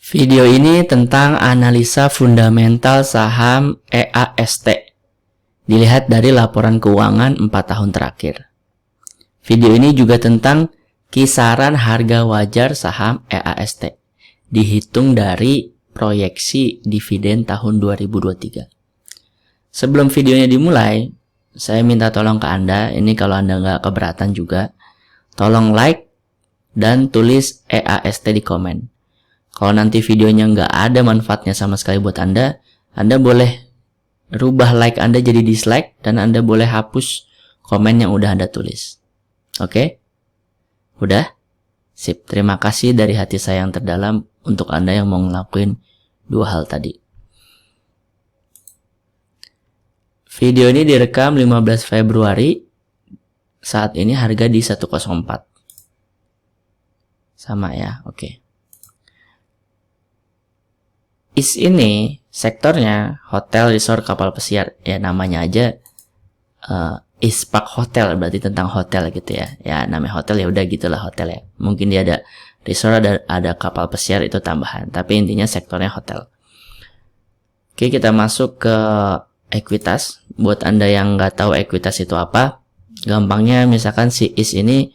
Video ini tentang analisa fundamental saham EAST. Dilihat dari laporan keuangan 4 tahun terakhir. Video ini juga tentang kisaran harga wajar saham EAST. Dihitung dari proyeksi dividen tahun 2023. Sebelum videonya dimulai, saya minta tolong ke Anda, ini kalau Anda nggak keberatan juga, tolong like dan tulis EAST di komen. Kalau nanti videonya nggak ada manfaatnya sama sekali buat Anda boleh rubah like Anda jadi dislike, dan Anda boleh hapus komen yang udah Anda tulis. Oke? Udah? Sip, terima kasih dari hati saya yang terdalam untuk Anda yang mau ngelakuin dua hal tadi. Video ini direkam 15 Februari. Saat ini harga di 104. Sama ya, oke. IS ini sektornya hotel, resort, kapal pesiar. Ya namanya aja ISPAK Hotel, berarti tentang hotel gitu ya. Ya namanya hotel, ya udah gitulah hotel ya. Mungkin dia ada resort, ada kapal pesiar, itu tambahan. Tapi intinya sektornya hotel. Oke, kita masuk ke ekuitas. Buat Anda yang nggak tahu ekuitas itu apa, gampangnya misalkan si IS ini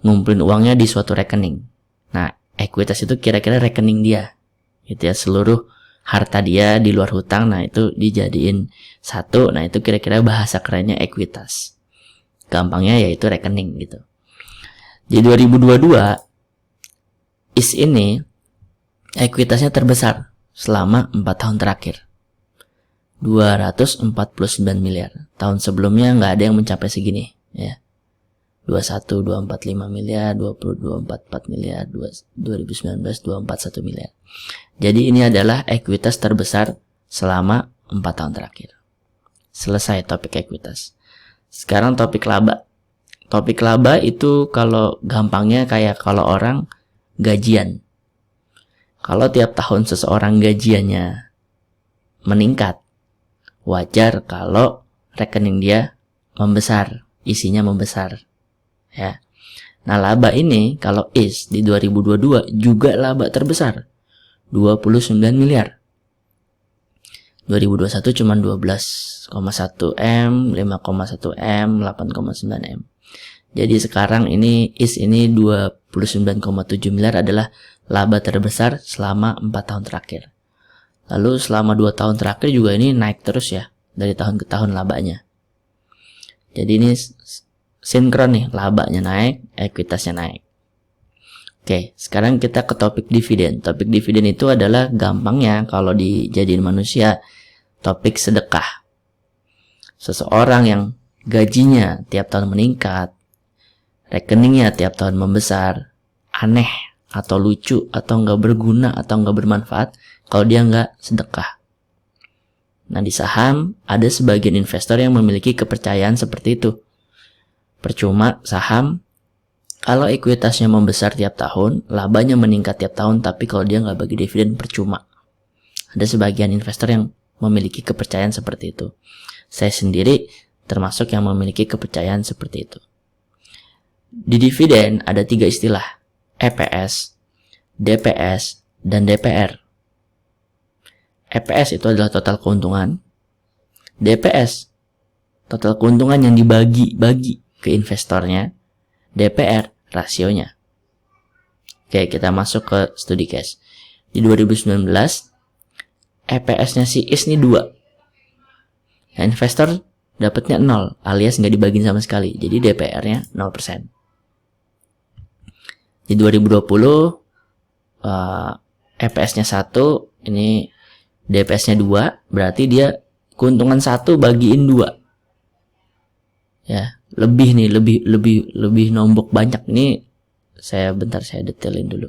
ngumpulin uangnya di suatu rekening. Nah, ekuitas itu kira-kira rekening dia. Gitu ya, seluruh harta dia di luar hutang, nah itu dijadiin satu, nah itu kira-kira bahasa kerennya ekuitas. Gampangnya yaitu rekening gitu. Di 2022 IS ini ekuitasnya terbesar selama 4 tahun terakhir. 249 miliar. Tahun sebelumnya nggak ada yang mencapai segini ya. 21, 245 miliar, 20, 244 miliar, 2019, 241 miliar. Jadi ini adalah ekuitas terbesar selama 4 tahun terakhir. Selesai topik ekuitas. Sekarang topik laba. Topik laba itu kalau gampangnya kayak kalau orang gajian. Kalau tiap tahun seseorang gajiannya meningkat, wajar kalau rekening dia membesar, isinya membesar. Ya. Nah, laba ini kalau IS di 2022 juga laba terbesar, 29 miliar. 2021 cuma 12,1 M, 5,1 M, 8,9 M. Jadi sekarang ini IS ini 29,7 miliar adalah laba terbesar selama 4 tahun terakhir. Lalu selama 2 tahun terakhir juga ini naik terus ya, dari tahun ke tahun labanya. Jadi ini sinkron nih, labanya naik, ekuitasnya naik. Oke, sekarang kita ke topik dividen. Topik dividen itu adalah gampangnya kalau dijadiin manusia, topik sedekah. Seseorang yang gajinya tiap tahun meningkat, rekeningnya tiap tahun membesar, aneh atau lucu atau nggak berguna atau nggak bermanfaat kalau dia nggak sedekah. Nah, di saham ada sebagian investor yang memiliki kepercayaan seperti itu. Percuma saham kalau ekuitasnya membesar tiap tahun, labanya meningkat tiap tahun, tapi kalau dia nggak bagi dividen percuma. Ada sebagian investor yang memiliki kepercayaan seperti itu. Saya sendiri termasuk yang memiliki kepercayaan seperti itu. Di dividen ada 3 istilah, EPS, DPS, dan DPR. EPS itu adalah total keuntungan. DPS, total keuntungan yang dibagi-bagi ke investornya. DPR, rasionya. Oke, kita masuk ke studi case. Di 2019, EPS-nya si IS ini 2. Ya, investor dapatnya 0, alias nggak dibagiin sama sekali. Jadi DPR-nya 0%. Di 2020, EPS-nya 1, ini DPS-nya 2, berarti dia keuntungan 1 bagiin 2. Ya, lebih nih, lebih nombok banyak nih. Saya detailin dulu.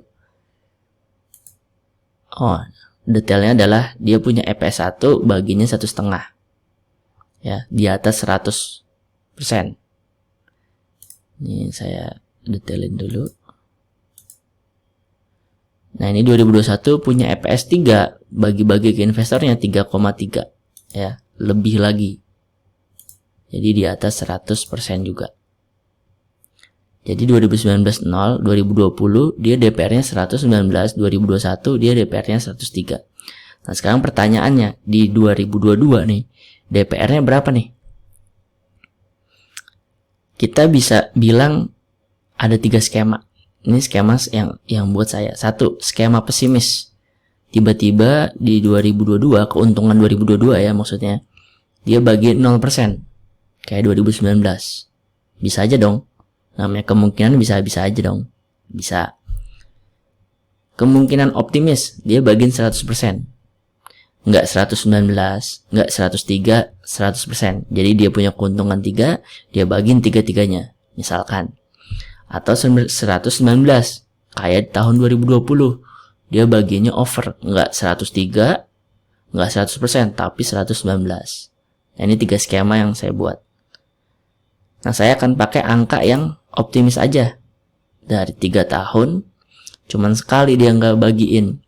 Oh, detailnya adalah dia punya EPS 1 baginya 1,5. Ya, di atas 100%. Ini saya detailin dulu. Nah, ini 2021 punya EPS 3, bagi-bagi ke investornya 3,3. Ya, lebih lagi. Jadi di atas 100% juga. Jadi 2019 0, 2020 dia DPR-nya 119, 2021 dia DPR-nya 103. Nah, sekarang pertanyaannya, di 2022 nih, DPR-nya berapa nih? Kita bisa bilang ada 3 skema. Ini skema yang buat saya. 1, skema pesimis. Tiba-tiba di 2022, keuntungan 2022 ya maksudnya, dia bagi 0%. Kayak 2019. Bisa aja dong. Namanya kemungkinan bisa aja dong. Bisa. Kemungkinan optimis, dia bagiin 100%. Enggak 119, enggak 103, 100%. Jadi dia punya keuntungan 3, dia bagiin 3-3-nya. Misalkan. Atau 119, kayak tahun 2020. Dia bagiannya over. Enggak 103, enggak 100%, tapi 119. Nah, ini 3 skema yang saya buat. Nah, saya akan pakai angka yang optimis aja. Dari 3 tahun, cuman sekali dia nggak bagiin.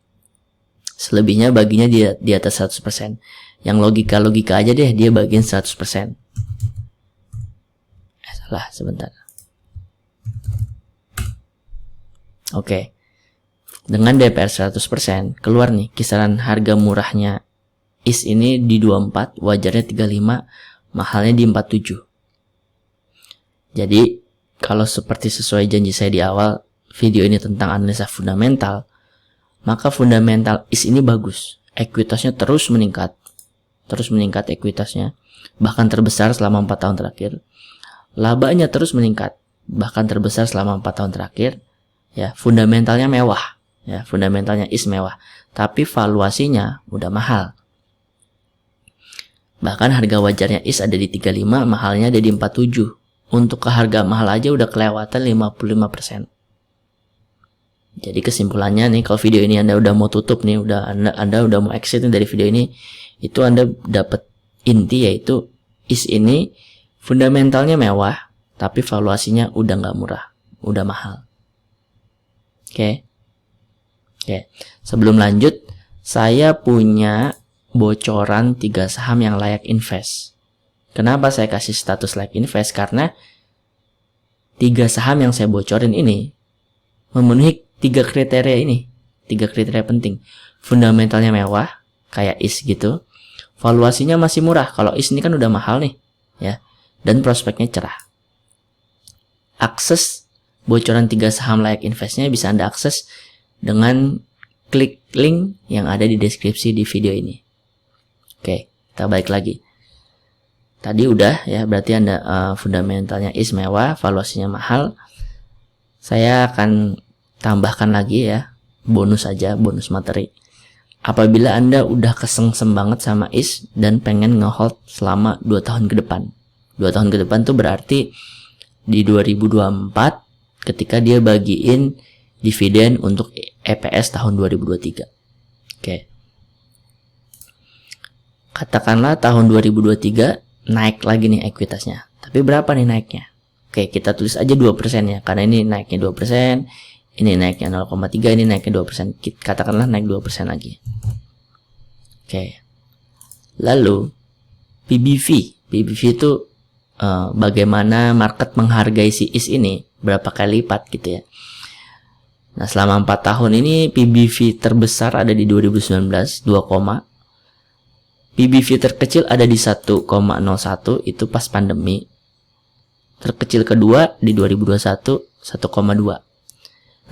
Selebihnya baginya di atas 100%. Yang logika aja deh, dia bagiin 100%. Salah, sebentar. Oke. Dengan DPR 100%, keluar nih kisaran harga murahnya IS ini di 24, wajarnya 35, mahalnya di 47. Jadi, kalau seperti sesuai janji saya di awal video ini tentang analisa fundamental, maka fundamental IS ini bagus. Ekuitasnya terus meningkat ekuitasnya, bahkan terbesar selama 4 tahun terakhir. Labanya terus meningkat, bahkan terbesar selama 4 tahun terakhir. Ya, fundamentalnya mewah. Ya, fundamentalnya IS mewah, tapi valuasinya udah mahal. Bahkan harga wajarnya IS ada di 35, mahalnya ada di 47. Untuk ke harga mahal aja udah kelewatan 55%. Jadi kesimpulannya nih, kalau video ini Anda udah mau tutup nih, Anda udah mau exit nih dari video ini, itu Anda dapat inti, yaitu IS ini fundamentalnya mewah, tapi valuasinya udah nggak murah, udah mahal. Oke. Sebelum lanjut, saya punya bocoran 3 saham yang layak invest. Kenapa saya kasih status like invest? Karena 3 saham yang saya bocorin ini memenuhi 3 kriteria ini. 3 kriteria penting. Fundamentalnya mewah, kayak IS gitu. Valuasinya masih murah. Kalau IS ini kan udah mahal nih, ya. Dan prospeknya cerah. Akses bocoran 3 saham layak investnya bisa Anda akses dengan klik link yang ada di deskripsi di video ini. Oke, kita balik lagi. Tadi udah ya, berarti Anda fundamentalnya IS mewah, valuasinya mahal. Saya akan tambahkan lagi ya, bonus materi. Apabila Anda udah kesengsem banget sama IS dan pengen ngehold selama 2 tahun ke depan. 2 tahun ke depan tuh berarti di 2024 ketika dia bagiin dividen untuk EPS tahun 2023. Oke. Katakanlah tahun 2023 naik lagi nih ekuitasnya. Tapi berapa nih naiknya? Oke, kita tulis aja 2% ya. Karena ini naiknya 2%, ini naiknya 0,3, ini naiknya 2%. Katakanlah naik 2% lagi. Oke. Lalu, PBV. PBV itu bagaimana market menghargai si IS ini. Berapa kali lipat gitu ya. Nah, selama 4 tahun ini PBV terbesar ada di 2019, 2, PBV terkecil ada di 1,01, itu pas pandemi. Terkecil kedua di 2021, 1,2.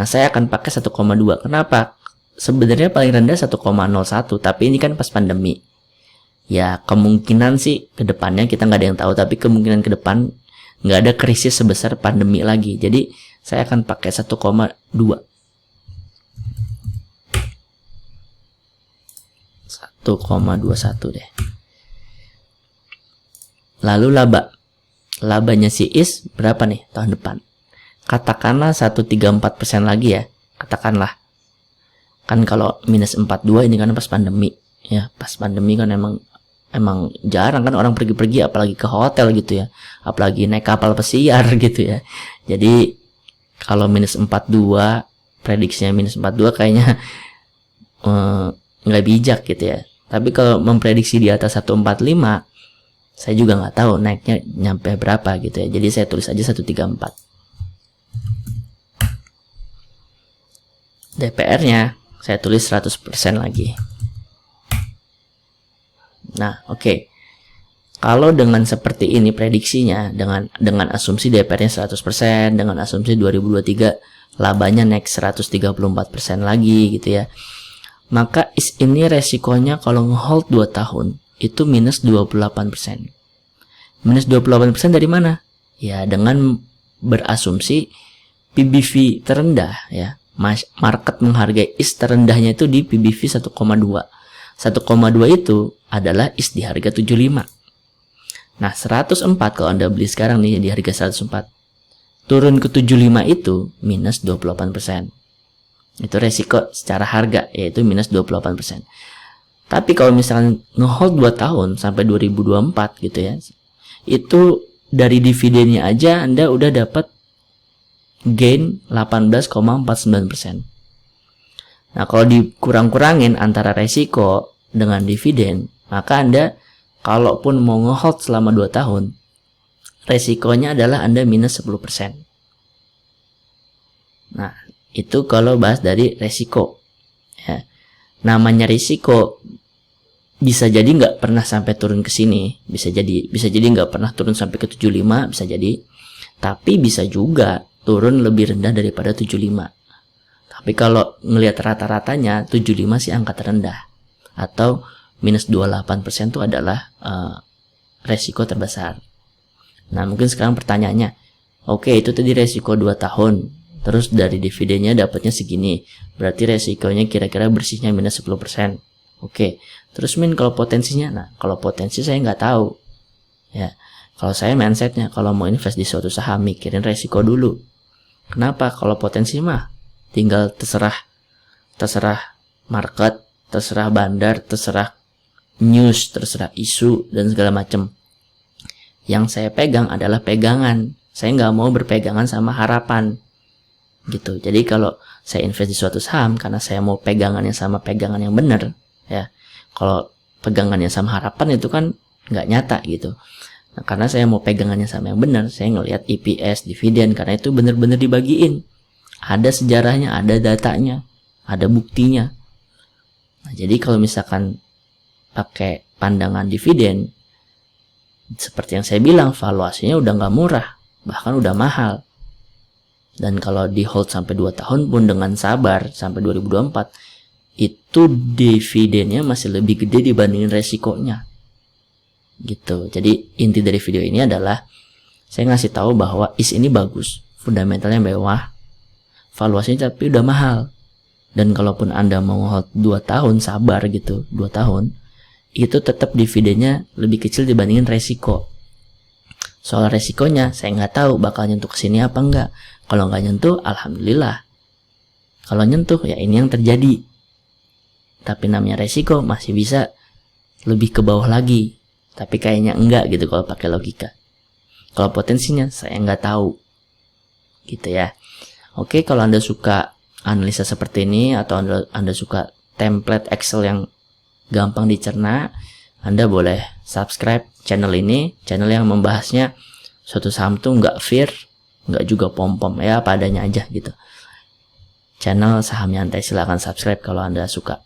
Nah, saya akan pakai 1,2. Kenapa? Sebenarnya paling rendah 1,01, tapi ini kan pas pandemi. Ya, kemungkinan sih ke depannya kita nggak ada yang tahu, tapi kemungkinan ke depan nggak ada krisis sebesar pandemi lagi. Jadi, saya akan pakai 1,2. 1,21 deh. Lalu labanya si IS berapa nih tahun depan? Katakanlah 134% lagi ya. Katakanlah. Kan kalau minus 42 ini kan pas pandemi. Ya, pas pandemi kan emang jarang kan orang pergi-pergi, apalagi ke hotel gitu ya. Apalagi naik kapal pesiar gitu ya. Jadi kalau minus 42, prediksinya minus 42 kayaknya nggak bijak gitu ya. Tapi kalau memprediksi di atas 145, saya juga nggak tahu naiknya nyampe berapa gitu ya. Jadi saya tulis aja 134. DPR-nya saya tulis 100% lagi. Nah, oke. Kalau dengan seperti ini prediksinya, dengan asumsi DPR-nya 100%, dengan asumsi 2023 labanya naik 134% lagi gitu ya. Maka ini resikonya kalau ngehold 2 tahun itu minus 28%. Minus 28% dari mana? Ya, dengan berasumsi PBV terendah ya. Market menghargai IS terendahnya itu di PBV 1,2. 1,2 itu adalah IS di harga 75. Nah, 104 kalau Anda beli sekarang nih di harga 104. Turun ke 75 itu minus 28%. Itu resiko secara harga, yaitu minus 28%. Tapi kalau misalnya ngehold 2 tahun sampai 2024 gitu ya, itu dari dividennya aja Anda udah dapat gain 18,49%. Nah, kalau dikurang-kurangin antara resiko dengan dividen, maka Anda kalaupun mau ngehold selama 2 tahun, resikonya adalah Anda minus 10%. Nah, itu kalau bahas dari resiko. Ya. Namanya risiko bisa jadi nggak pernah sampai turun ke sini, bisa jadi nggak pernah turun sampai ke 75, bisa jadi, tapi bisa juga turun lebih rendah daripada 75. Tapi kalau ngelihat rata-ratanya 75 sih angka terendah, atau minus 28% itu adalah resiko terbesar. Nah, mungkin sekarang pertanyaannya, oke, itu tadi resiko 2 tahun, terus dari dividennya dapatnya segini, berarti resikonya kira-kira bersihnya minus 10%. Oke, terus kalau potensinya, nah kalau potensi saya nggak tahu. Ya, kalau saya mindsetnya kalau mau invest di suatu saham mikirin resiko dulu. Kenapa? Kalau potensi mah tinggal terserah market, terserah bandar, terserah news, terserah isu dan segala macam. Yang saya pegang adalah pegangan. Saya nggak mau berpegangan sama harapan. Gitu. Jadi kalau saya invest di suatu saham karena saya mau pegangannya sama pegangan yang benar, ya. Kalau pegangannya sama harapan itu kan nggak nyata gitu. Nah, karena saya mau pegangannya sama yang benar, saya ngelihat EPS, dividen, karena itu benar-benar dibagiin. Ada sejarahnya, ada datanya, ada buktinya. Nah, jadi kalau misalkan pakai pandangan dividen, seperti yang saya bilang, valuasinya udah nggak murah, bahkan udah mahal. Dan kalau di hold sampai 2 tahun pun dengan sabar sampai 2024, itu dividennya masih lebih gede dibandingin resikonya. Gitu. Jadi inti dari video ini adalah saya ngasih tahu bahwa IS ini bagus, fundamentalnya mewah, valuasinya tapi udah mahal. Dan kalaupun Anda mau hold 2 tahun, sabar gitu, 2 tahun, itu tetap dividennya lebih kecil dibandingin resiko. Soal resikonya saya nggak tahu bakal nyentuh ke sini apa enggak. Kalau nggak nyentuh, alhamdulillah. Kalau nyentuh, ya ini yang terjadi. Tapi namanya resiko masih bisa lebih ke bawah lagi. Tapi kayaknya enggak gitu kalau pakai logika. Kalau potensinya saya nggak tahu. Gitu ya. Oke, kalau Anda suka analisa seperti ini atau Anda suka template Excel yang gampang dicerna, Anda boleh subscribe channel ini, channel yang membahasnya suatu saham tuh nggak fear, nggak juga pom-pom, ya apa adanya aja gitu. Channel Saham Nyantai, silahkan subscribe kalau Anda suka.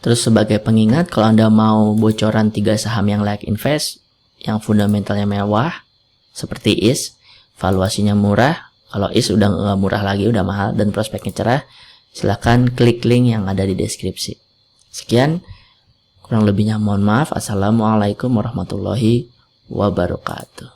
Terus sebagai pengingat, kalau Anda mau bocoran 3 saham yang layak invest, yang fundamentalnya mewah, seperti IS, valuasinya murah, kalau IS udah nggak murah lagi, udah mahal, dan prospeknya cerah, silahkan klik link yang ada di deskripsi. Sekian, kurang lebihnya mohon maaf. Assalamualaikum warahmatullahi wabarakatuh.